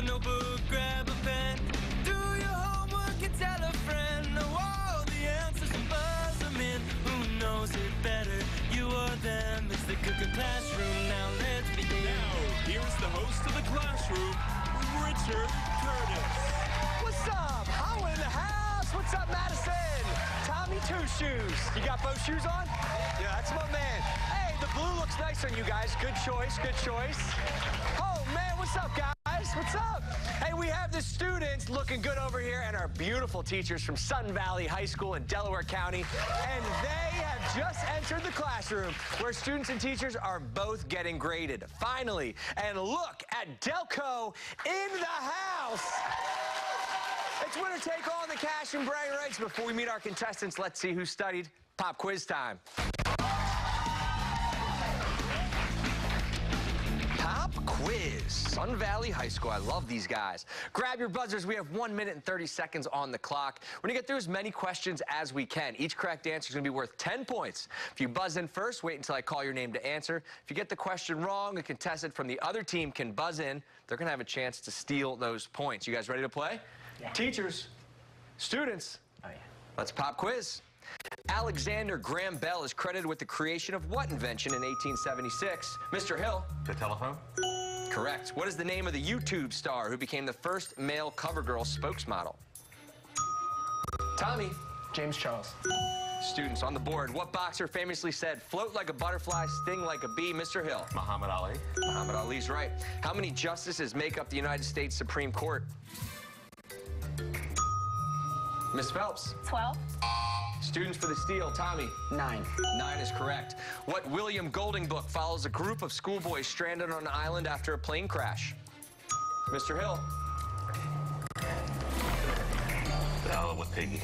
a notebook, grab a pen. Do your homework and tell a friend. Know all the answers and buzz them in. Who knows it better, you or them? It's the cooking classroom, now let's begin. Now, here's the host of the classroom, Richard Curtis. What's up? How in the house? What's up, Madison? Tommy Two Shoes. You got both shoes on? Yeah, that's my man. Hey, the blue looks nice on you guys. Good choice, good choice. Oh, man, what's up, guys? What's up? Hey, we have the students looking good over here and our beautiful teachers from Sun Valley High School in Delaware County. And they have just entered the classroom where students and teachers are both getting graded. Finally. And look at Delco in the house. It's winner take all in the cash and bragging rights. Before we meet our contestants, let's see who studied. Pop quiz time. Pop quiz. Sun Valley High School. I love these guys. Grab your buzzers. We have 1 minute and 30 seconds on the clock. We're going to get through as many questions as we can. Each correct answer is going to be worth 10 points. If you buzz in first, wait until I call your name to answer. If you get the question wrong, a contestant from the other team can buzz in. They're going to have a chance to steal those points. You guys ready to play? Yeah. Teachers, students, let's pop quiz. Alexander Graham Bell is credited with the creation of what invention in 1876? Mr. Hill. The telephone? Correct. What is the name of the YouTube star who became the first male CoverGirl spokesmodel? Tommy. James Charles. Students on the board. What boxer famously said, float like a butterfly, sting like a bee? Mr. Hill. Muhammad Ali. Muhammad Ali's right. How many justices make up the United States Supreme Court? Miss Phelps. 12. Students for the steal. Tommy. 9. 9 is correct. What William Golding book follows a group of schoolboys stranded on an island after a plane crash? Mr. Hill. Bell with Piggy.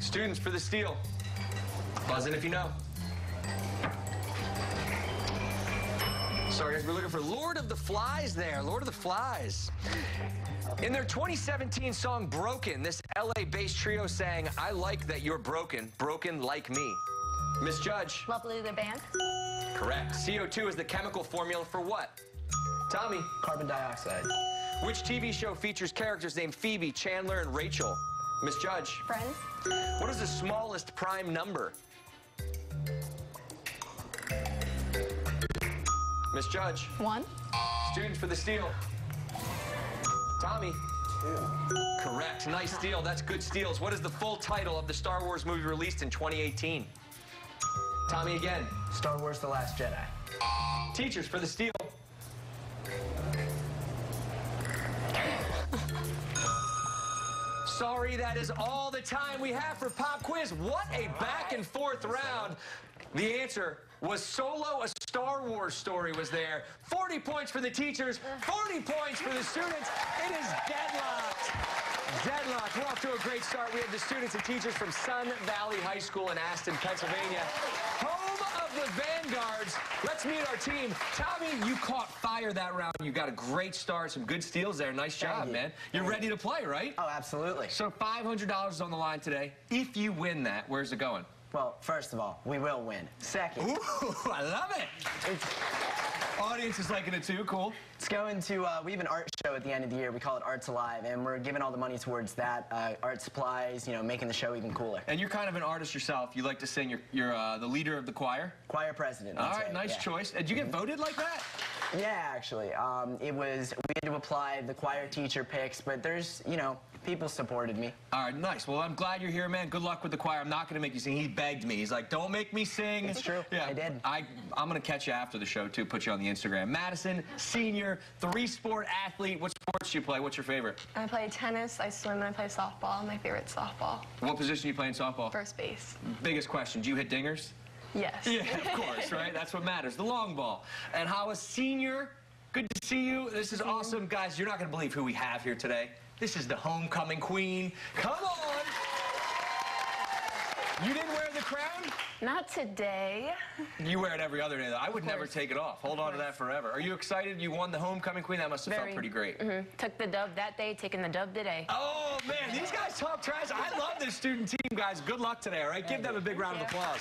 Students for the steal. Buzz in if you know. Sorry, guys, we're looking for Lord of the Flies there. Lord of the Flies. In their 2017 song, Broken, this LA-based trio sang, I like that you're broken, broken like me. Miss Judge. Lovely the band. Correct. CO2 is the chemical formula for what? Tommy. Carbon dioxide. Which TV show features characters named Phoebe, Chandler, and Rachel? Miss Judge. Friends. What is the smallest prime number? Miss Judge. 1. Students for the steal. Tommy. 2. Correct. Nice steal. That's good steals. What is the full title of the Star Wars movie released in 2018? Tommy again. Star Wars: The Last Jedi. Teachers for the steal. Sorry, that is all the time we have for Pop Quiz. What a back and forth round. The answer was Solo, a Star Wars story was there. 40 points for the teachers, 40 points for the students. It is deadlocked. Deadlocked. We're off to a great start. We have the students and teachers from Sun Valley High School in Aston, Pennsylvania. Home of the Vanguards. Let's meet our team. Tommy, you caught fire that round. You got a great start, some good steals there. Nice job, man. You're ready to play, right? Oh, absolutely. So $500 is on the line today. If you win that, where's it going? Well, first of all, we will win. Second. Ooh, I love it. Audience is liking it too. Cool. It's going to, we have an art show at the end of the year. We call it Arts Alive, and we're giving all the money towards that. Art supplies, you know, making the show even cooler. And you're kind of an artist yourself. You like to sing. You're the leader of the choir? Choir president. All right, nice choice. Did you get voted like that? Yeah, actually. We had to apply the choir teacher picks, but there's, you know, people supported me. All right, nice. Well, I'm glad you're here, man. Good luck with the choir. I'm not going to make you sing. He begged me. He's like, don't make me sing. It's true. Yeah, I did. I'm going to catch you after the show, too, put you on the Instagram. Madison, senior, 3-sport athlete. What sports do you play? What's your favorite? I play tennis, I swim, and I play softball. My favorite's softball. What position do you play in softball? First base. Biggest question, do you hit dingers? Yes. Yeah, of course, right? That's what matters, the long ball. And how a senior, good to see you. This is awesome. Guys, you're not going to believe who we have here today. This is the homecoming queen. Come on! You didn't wear the crown? Not today. You wear it every other day, though. I would never take it off. Hold on to that forever. Are you excited? You won the homecoming queen? That must have felt pretty great. Took the dub that day, taking the dub today. Oh, man, these guys talk trash. I love this student team, guys. Good luck today, all right? Give them a big round of applause.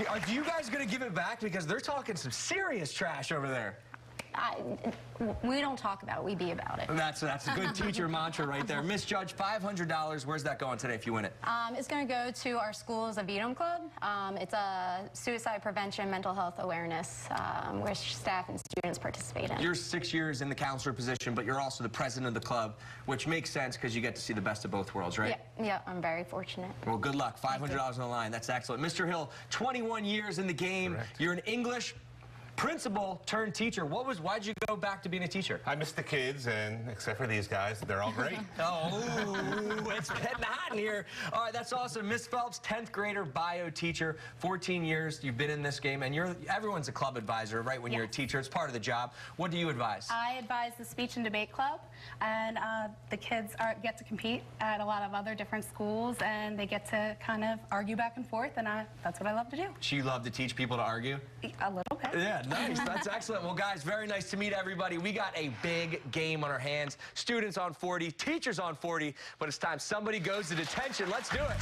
Are you guys going to give it back? Because they're talking some serious trash over there. We don't talk about it, we be about it. That's a good teacher mantra right there. Miss Judge, $500. Where's that going today if you win it? It's going to go to our school's Avidum Club. It's a suicide prevention, mental health awareness, where staff and students participate in. You're 6 years in the counselor position, but you're also the president of the club, which makes sense because you get to see the best of both worlds, right? Yeah, I'm very fortunate. Well, good luck. $500 on the line. That's excellent. Mr. Hill, 21 years in the game. Correct. You're an English principal turned teacher. Why'd you go back to being a teacher? I miss the kids, and except for these guys, they're all great. Oh, it's getting hot in here. All right, that's awesome. Miss Phelps, 10th grader bio teacher, 14 years you've been in this game, and everyone's a club advisor, right, when you're a teacher. It's part of the job. What do you advise? I advise the speech and debate club, and the kids get to compete at a lot of other different schools, and they get to kind of argue back and forth, and that's what I love to do. So you love to teach people to argue? A little bit. Yeah, nice. That's excellent. Well, guys, very nice to meet everybody. We got a big game on our hands. Students on 40, teachers on 40, but it's time somebody goes to detention. Let's do it.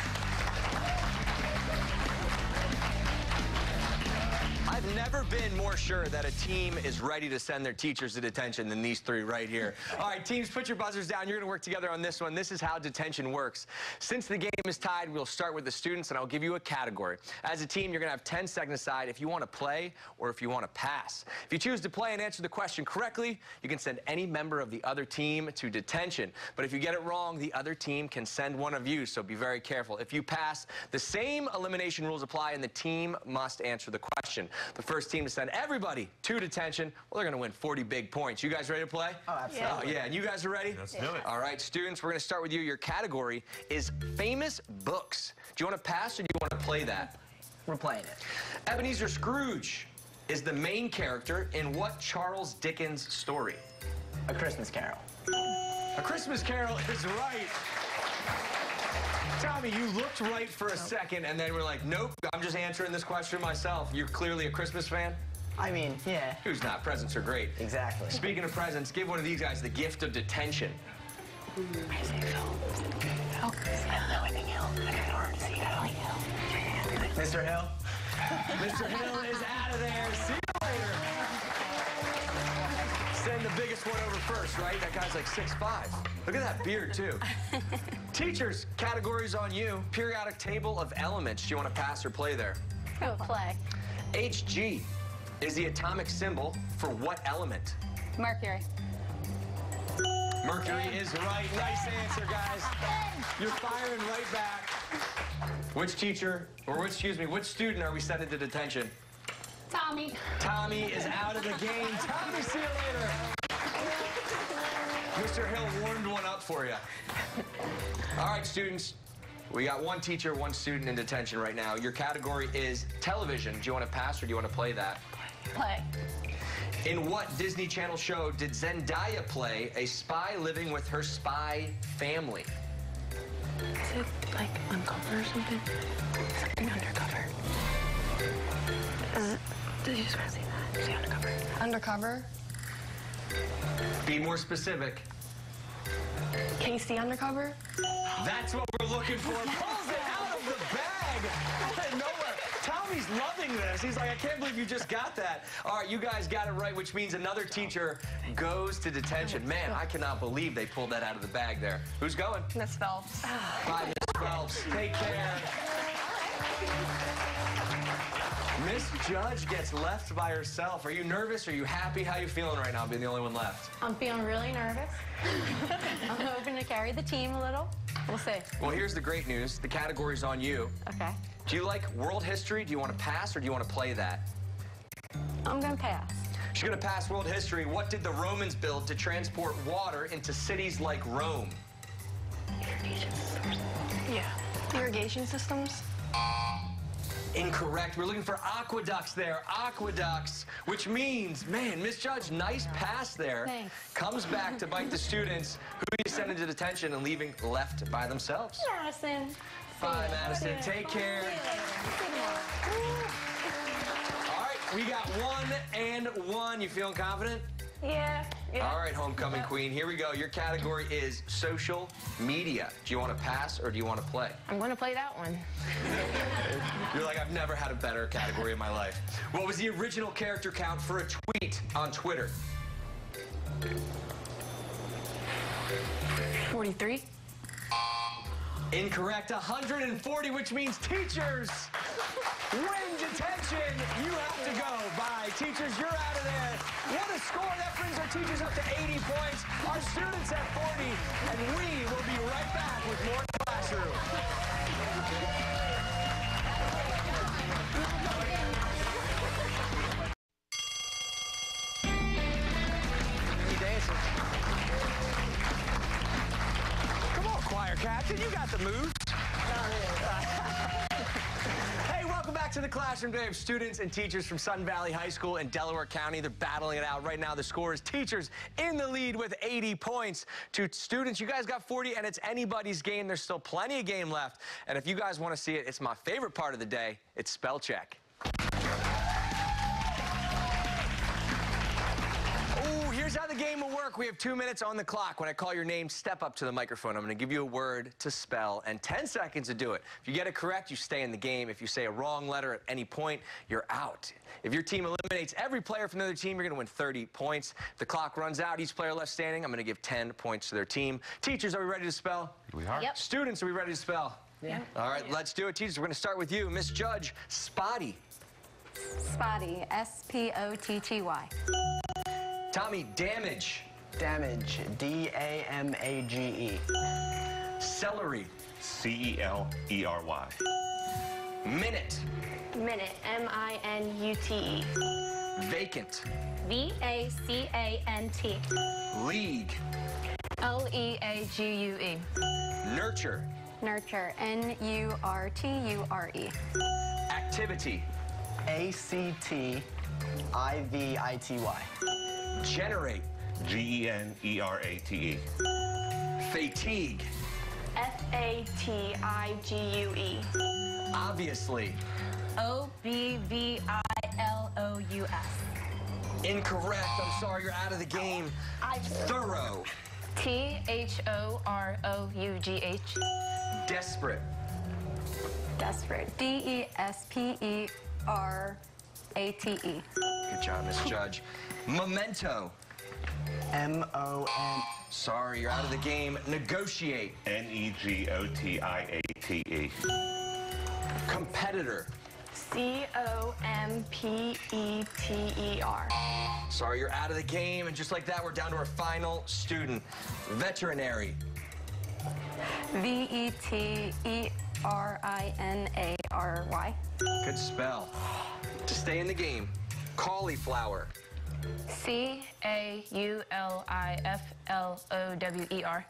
I've never been more sure that a team is ready to send their teachers to detention than these three right here. All right, teams, put your buzzers down. You're going to work together on this one. This is how detention works. Since the game is tied, we'll start with the students, and I'll give you a category. As a team, you're going to have 10 seconds to decide if you want to play or if you want to pass. If you choose to play and answer the question correctly, you can send any member of the other team to detention. But if you get it wrong, the other team can send one of you, so be very careful. If you pass, the same elimination rules apply, and the team must answer the question. The first team to send everybody to detention, well, they're going to win 40 big points. You guys ready to play? Oh, absolutely. Yeah, and you guys are ready? Let's do it. All right, students, we're going to start with you. Your category is famous books. Do you want to pass or do you want to play that? We're playing it. Ebenezer Scrooge is the main character in what Charles Dickens story? A Christmas Carol. A Christmas Carol is right. Tommy, you looked right for a second, and then we're like, nope, I'm just answering this question myself. You're clearly a Christmas fan? I mean, yeah. Who's not? Presents are great. Exactly. Speaking of presents, give one of these guys the gift of detention. Mr. Hill? Mr. Hill is out of there. See you later. Send the biggest one over first, right? That guy's like 6'5". Look at that beard, too. Teachers, categories on you. Periodic table of elements. Do you want to pass or play there? Go play. Hg is the atomic symbol for what element? Mercury. Mercury is right. Nice answer, guys. You're firing right back. Which teacher, or which student are we sending to detention? Tommy. Tommy is out of the game. Tommy, see you later. Mr. Hill warmed one up for you. All right, students. We got one teacher, one student in detention right now. Your category is television. Do you want to pass or do you want to play that? Play. In what Disney Channel show did Zendaya play a spy living with her spy family? Is it like Uncover or something? Something undercover. Did you just want to say that? Say undercover. Undercover? Be more specific. Casey Undercover? That's what we're looking for. Pulls it out of the bag. Out of nowhere. Tommy's loving this. He's like, I can't believe you just got that. All right, you guys got it right, which means another teacher goes to detention. Man, I cannot believe they pulled that out of the bag there. Who's going? Miss Phelps. Bye, Miss Phelps. Take care. Miss Judge gets left by herself. Are you nervous? Are you happy? How are you feeling right now being the only one left? I'm feeling really nervous. I'm hoping to carry the team a little. We'll see. Well, here's the great news. The category's on you. Okay. Do you like world history? Do you want to pass or do you want to play that? I'm going to pass. She's going to pass world history. What did the Romans build to transport water into cities like Rome? Irrigation systems. Yeah. Irrigation systems? Incorrect. We're looking for aqueducts there. Aqueducts, which means, man, Miss Judge, nice pass there. Thanks. Comes back to bite the students who you send into detention and leaving left by themselves. Madison. Bye, Madison. Take care. All right, we got 1 and 1. You feeling confident? Yeah. All right, homecoming queen, here we go. Your category is social media. Do you want to pass or do you want to play? I'm going to play that one. You're like, I've never had a better category in my life. What was the original character count for a tweet on Twitter? 43. Incorrect. 140, which means teachers win detention. You have to go. Bye. Teachers, you're out of there. What a score. That brings our teachers up to 80 points. Our students at 40. And we will be right back with more Classroom. Come on, choir captain, you got the moves. Hey, welcome back to the Classroom. Today we have students and teachers from Sun Valley High School in Delaware County. They're battling it out right now. The score is teachers in the lead with 80 points. To students, you guys got 40, and it's anybody's game. There's still plenty of game left. And if you guys want to see it, it's my favorite part of the day. It's spell check. Here's how the game will work. We have 2 minutes on the clock. When I call your name, step up to the microphone. I'm going to give you a word to spell and 10 seconds to do it. If you get it correct, you stay in the game. If you say a wrong letter at any point, you're out. If your team eliminates every player from the other team, you're going to win 30 points. If the clock runs out, each player left standing, I'm going to give 10 points to their team. Teachers, are we ready to spell? We are. Yep. Students, are we ready to spell? Yeah. All right, let's do it. Teachers, we're going to start with you. Miss Judge, Spotty. Spotty. S-P-O-T-T-Y. Tommy, Damage. Damage. D-A-M-A-G-E. Celery. C-E-L-E-R-Y. Minute. Minute. M-I-N-U-T-E. Vacant. V-A-C-A-N-T. League. L-E-A-G-U-E. Nurture. Nurture. N-U-R-T-U-R-E. Activity. A-C-T-I-V-I-T-Y. Generate. G-E-N-E-R-A-T-E. Fatigue. F-A-T-I-G-U-E. Obviously. O-B-V-I-L-O-U-S. Incorrect. I'm sorry, you're out of the game. Thorough. T-H-O-R-O-U-G-H. Desperate. Desperate. D-E-S-P-E-R-A-T-E. Good job, Miss Judge. Memento. M-O-N. Sorry, you're out of the game. Negotiate. N-E-G-O-T-I-A-T-E. Competitor. C-O-M-P-E-T-E-R. Sorry, you're out of the game. And just like that, we're down to our final student. Veterinary. V-E-T-E-R-I-N-A-R-Y. Good spell. To stay in the game. Cauliflower. C-A-U-L-I-F-L-O-W-E-R.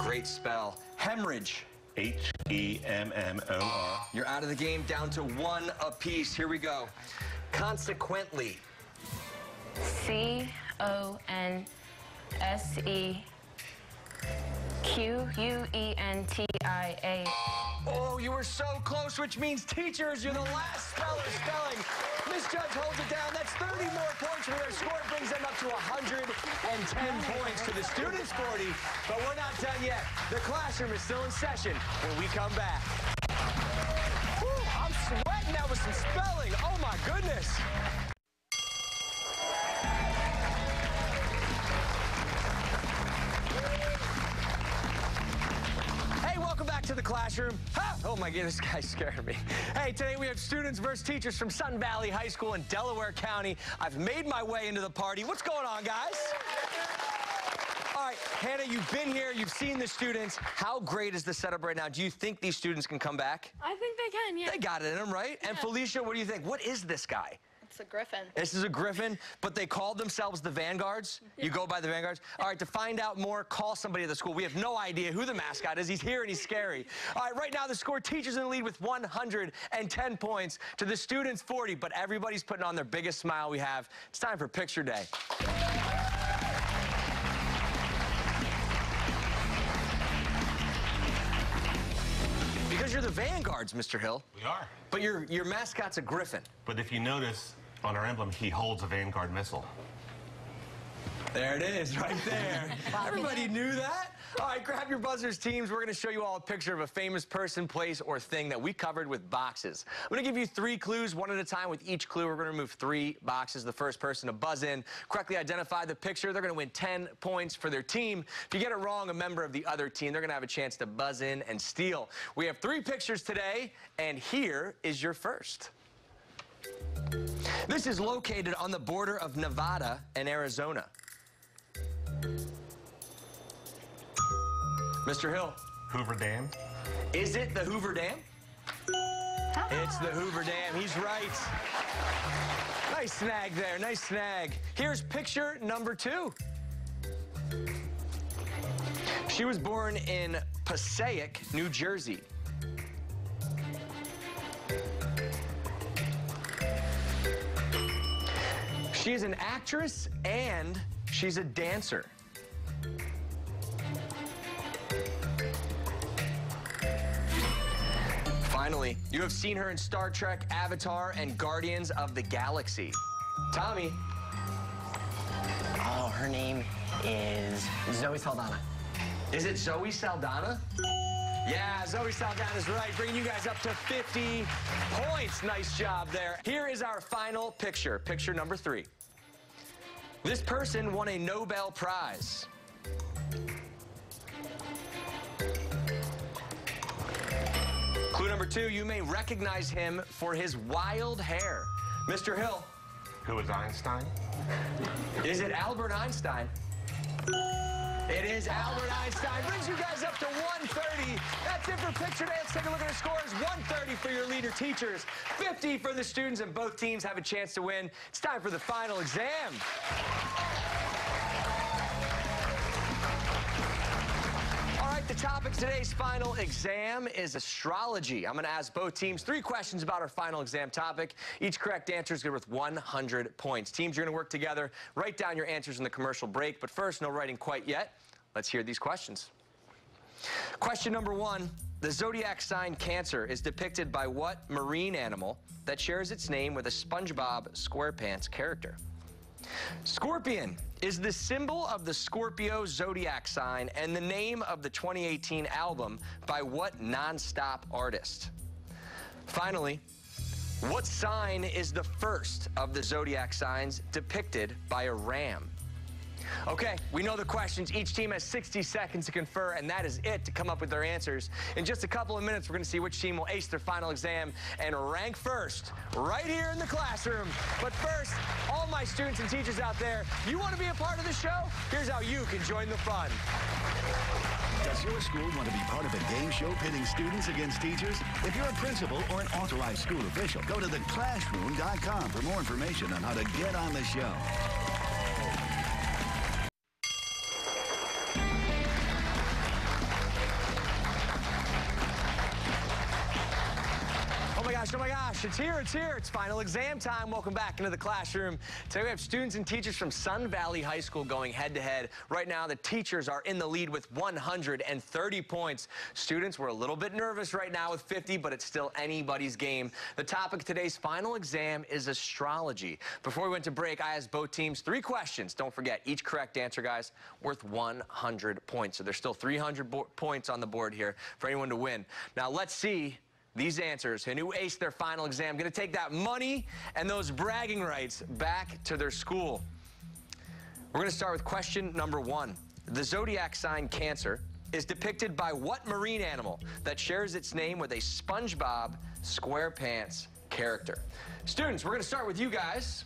Great spell. Hemorrhage. H-E-M-M-O-R. You're out of the game, down to one apiece. Here we go. Consequently. C-O-N-S-E-Q-U-E-N-T-I-A. Oh, you were so close, which means teachers, you're the last speller spelling. Miss Judge holds it down. That's 30 more points for their score. It brings them up to 110 points to the students' 40. But we're not done yet. The Classroom is still in session when we come back. Whew, I'm sweating now with some spelling. Oh, my goodness. Welcome back to the Classroom. Ha! Oh my goodness, this guy's scaring me. Hey, today we have students versus teachers from Sun Valley High School in Delaware County. I've made my way into the party. What's going on, guys? All right, Hannah, you've been here, you've seen the students. How great is the setup right now? Do you think these students can come back? I think they can, yeah. They got it in them, right? And Felicia, what do you think? What is this guy? It's a griffin. This is a griffin, but they called themselves the Vanguards. You go by the Vanguards. All right, to find out more, call somebody at the school. We have no idea who the mascot is. He's here and he's scary. All right, right now the score, teachers in the lead with 110 points to the students 40, but everybody's putting on their biggest smile we have. It's time for picture day. Because you're the Vanguards, Mr. Hill. We are. But your mascot's a griffin. But if you notice, on our emblem, he holds a Vanguard missile. There it is, right there. Everybody knew that? All right, grab your buzzers, teams. We're going to show you all a picture of a famous person, place, or thing that we covered with boxes. I'm going to give you 3 clues, one at a time. With each clue, we're going to remove 3 boxes. The first person to buzz in, correctly identify the picture, they're going to win 10 points for their team. If you get it wrong, a member of the other team, they're going to have a chance to buzz in and steal. We have 3 pictures today, and here is your first. This is located on the border of Nevada and Arizona. Mr. Hill. Hoover Dam. Is it the Hoover Dam? It's the Hoover Dam. He's right. Nice snag there. Nice snag. Here's picture number 2. She was born in Passaic, New Jersey. She is an actress and she's a dancer. Finally, you have seen her in Star Trek, Avatar, and Guardians of the Galaxy. Tommy. Oh, her name is Zoe Saldana. Is it Zoe Saldana? Yeah, Zoe Saldana is right, bringing you guys up to 50 points. Nice job there. Here is our final picture, picture number 3. This person won a Nobel Prize. Clue number 2, you may recognize him for his wild hair. Mr. Hill. Who is Einstein? Is it Albert Einstein? It is Albert Einstein. Brings you guys up to 130. That's it for picture day. Let's take a look at the scores. 130 for your leader teachers, 50 for the students, and both teams have a chance to win. It's time for the final exam. The topic of today's final exam is astrology. I'm going to ask both teams 3 questions about our final exam topic. Each correct answer is good worth 100 points. Teams, you're going to work together. Write down your answers in the commercial break. But first, no writing quite yet. Let's hear these questions. Question number 1. The zodiac sign Cancer is depicted by what marine animal that shares its name with a SpongeBob SquarePants character? Scorpion is the symbol of the Scorpio zodiac sign and the name of the 2018 album by what non-stop artist? Finally, what sign is the first of the zodiac signs depicted by a ram? Okay, we know the questions. Each team has 60 seconds to confer, and that is it to come up with their answers. In just a couple of minutes, we're going to see which team will ace their final exam and rank first right here in the classroom. But first, all my students and teachers out there, you want to be a part of the show? Here's how you can join the fun. Does your school want to be part of a game show pitting students against teachers? If you're a principal or an authorized school official, go to theclassroom.com for more information on how to get on the show. Oh my gosh, it's here, it's final exam time. Welcome back into the classroom. Today we have students and teachers from Sun Valley High School going head-to-head. Right now, the teachers are in the lead with 130 points. Students, we're a little bit nervous right now with 50, but it's still anybody's game. The topic of today's final exam is astrology. Before we went to break, I asked both teams 3 questions. Don't forget, each correct answer, guys, worth 100 points. So there's still 300 points on the board here for anyone to win. Now, let's see these answers, and who aced their final exam, going to take that money and those bragging rights back to their school. We're going to start with question number 1. The zodiac sign Cancer is depicted by what marine animal that shares its name with a SpongeBob SquarePants character? Students, we're going to start with you guys.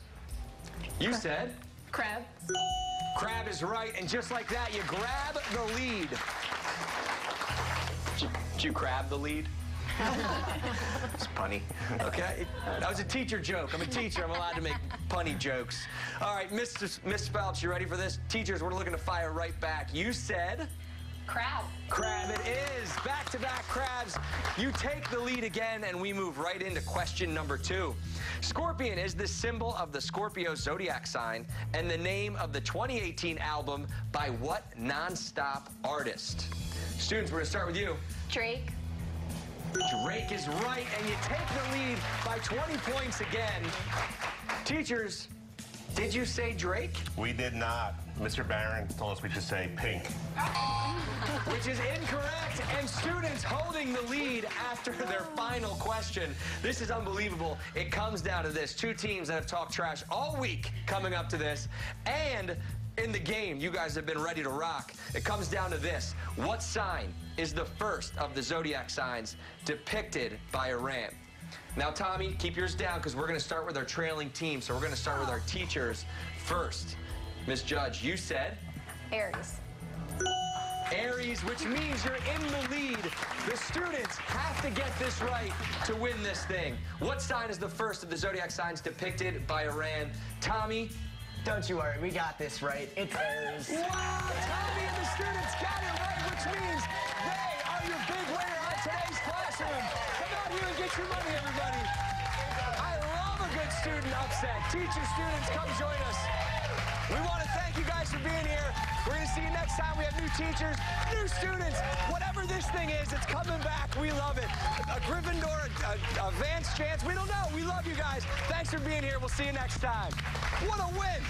You said? Crab. Crab is right, and just like that, you grab the lead. Did you grab the lead? It's punny. Okay, that was a teacher joke. I'm a teacher. I'm allowed to make punny jokes. All right, Miss Phelps, you ready for this? Teachers, we're looking to fire right back. You said? Crab. Crab it is. Back-to-back crabs. You take the lead again, and we move right into question number 2. Scorpion is the symbol of the Scorpio zodiac sign and the name of the 2018 album by what non-stop artist? Students, we're going to start with you. Drake. Drake is right, and you take the lead by 20 points again. Teachers, Did you say Drake? We did not. Mr. Barron told us we should say pink. Which is incorrect, and students holding the lead after their final question. This is unbelievable. It comes down to this. Two teams that have talked trash all week coming up to this, and in the game, you guys have been ready to rock. It comes down to this. What sign is the first of the zodiac signs depicted by a ram? Now, Tommy, keep yours down because we're going to start with our trailing team. So we're going to start with our teachers first. Miss Judge, you said? Aries. Aries, which means you're in the lead. The students have to get this right to win this thing. What sign is the first of the zodiac signs depicted by a ram? Tommy? Don't you worry, we got this right. It's Aries. Wow, Tommy and the students got it right, which means they are your big winner on today's classroom. Come out here and get your money, everybody. I love a good student upset. Teachers, students, come join us. We want to thank you guys for being here. We're going to see you next time. We have new teachers, new students. Whatever this thing is, it's coming back. We love it. A Gryffindor, a Vance chance. We don't know. We love you guys. Thanks for being here. We'll see you next time. What a win.